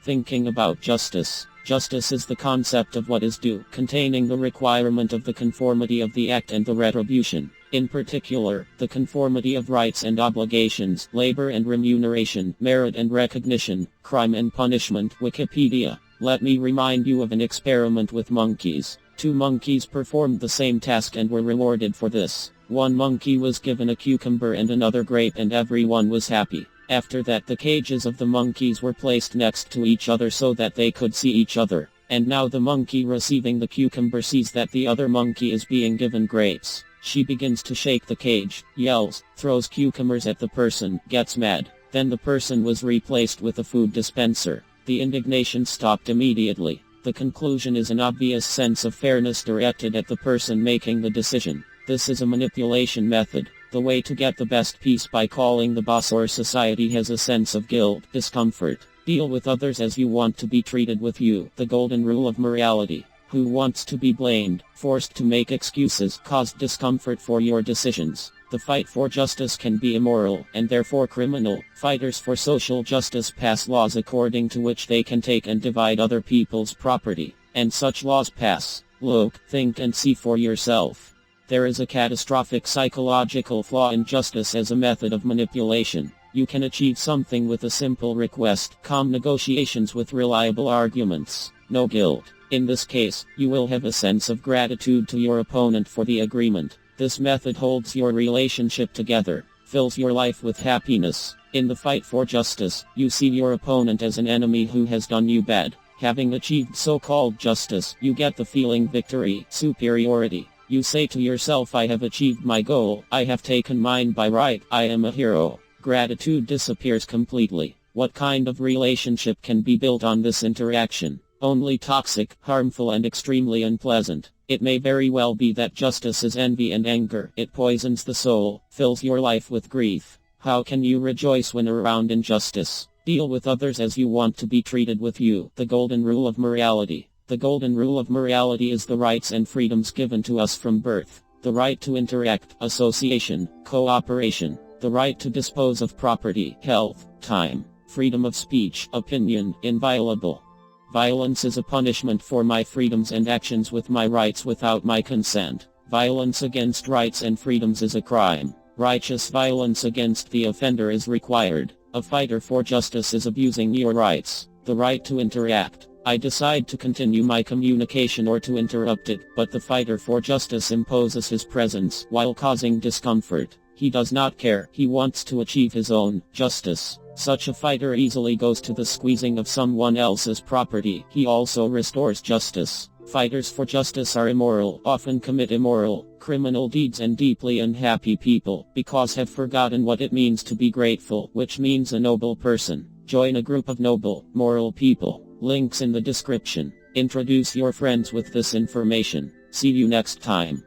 Thinking about justice. Justice is the concept of what is due, containing the requirement of the conformity of the act and the retribution. In particular, the conformity of rights and obligations, labor and remuneration, merit and recognition, crime and punishment. Wikipedia. Let me remind you of an experiment with monkeys. 2 monkeys performed the same task and were rewarded for this. One monkey was given a cucumber and another grape, and everyone was happy. After that, the cages of the monkeys were placed next to each other so that they could see each other. And now the monkey receiving the cucumber sees that the other monkey is being given grapes. She begins to shake the cage, yells, throws cucumbers at the person, gets mad. Then the person was replaced with a food dispenser. The indignation stopped immediately. The conclusion is an obvious sense of fairness directed at the person making the decision. This is a manipulation method. The way to get the best peace by calling the boss or society has a sense of guilt, discomfort. Deal with others as you want to be treated with you. The golden rule of morality. Who wants to be blamed, forced to make excuses, caused discomfort for your decisions. The fight for justice can be immoral, and therefore criminal. Fighters for social justice pass laws according to which they can take and divide other people's property. And such laws pass. Look, think and see for yourself. There is a catastrophic psychological flaw in justice as a method of manipulation. You can achieve something with a simple request, calm negotiations with reliable arguments. No guilt. In this case, you will have a sense of gratitude to your opponent for the agreement. This method holds your relationship together, fills your life with happiness. In the fight for justice, you see your opponent as an enemy who has done you bad. Having achieved so-called justice, you get the feeling victory, superiority. You say to yourself, I have achieved my goal, I have taken mine by right, I am a hero. Gratitude disappears completely. What kind of relationship can be built on this interaction? Only toxic, harmful and extremely unpleasant. It may very well be that justice is envy and anger. It poisons the soul, fills your life with grief. How can you rejoice when around injustice? Deal with others as you want to be treated with you. The golden rule of morality. The golden rule of morality is the rights and freedoms given to us from birth. The right to interact, association, cooperation. The right to dispose of property, health, time. Freedom of speech, opinion, inviolable. Violence is a punishment for my freedoms and actions with my rights without my consent. Violence against rights and freedoms is a crime. Righteous violence against the offender is required. A fighter for justice is abusing your rights. The right to interact. I decide to continue my communication or to interrupt it, but the fighter for justice imposes his presence while causing discomfort. He does not care. He wants to achieve his own justice. Such a fighter easily goes to the squeezing of someone else's property. He also restores justice. Fighters for justice are immoral, often commit immoral, criminal deeds and deeply unhappy people, because have forgotten what it means to be grateful, which means a noble person. Join a group of noble, moral people. Links in the description. Introduce your friends with this information. See you next time.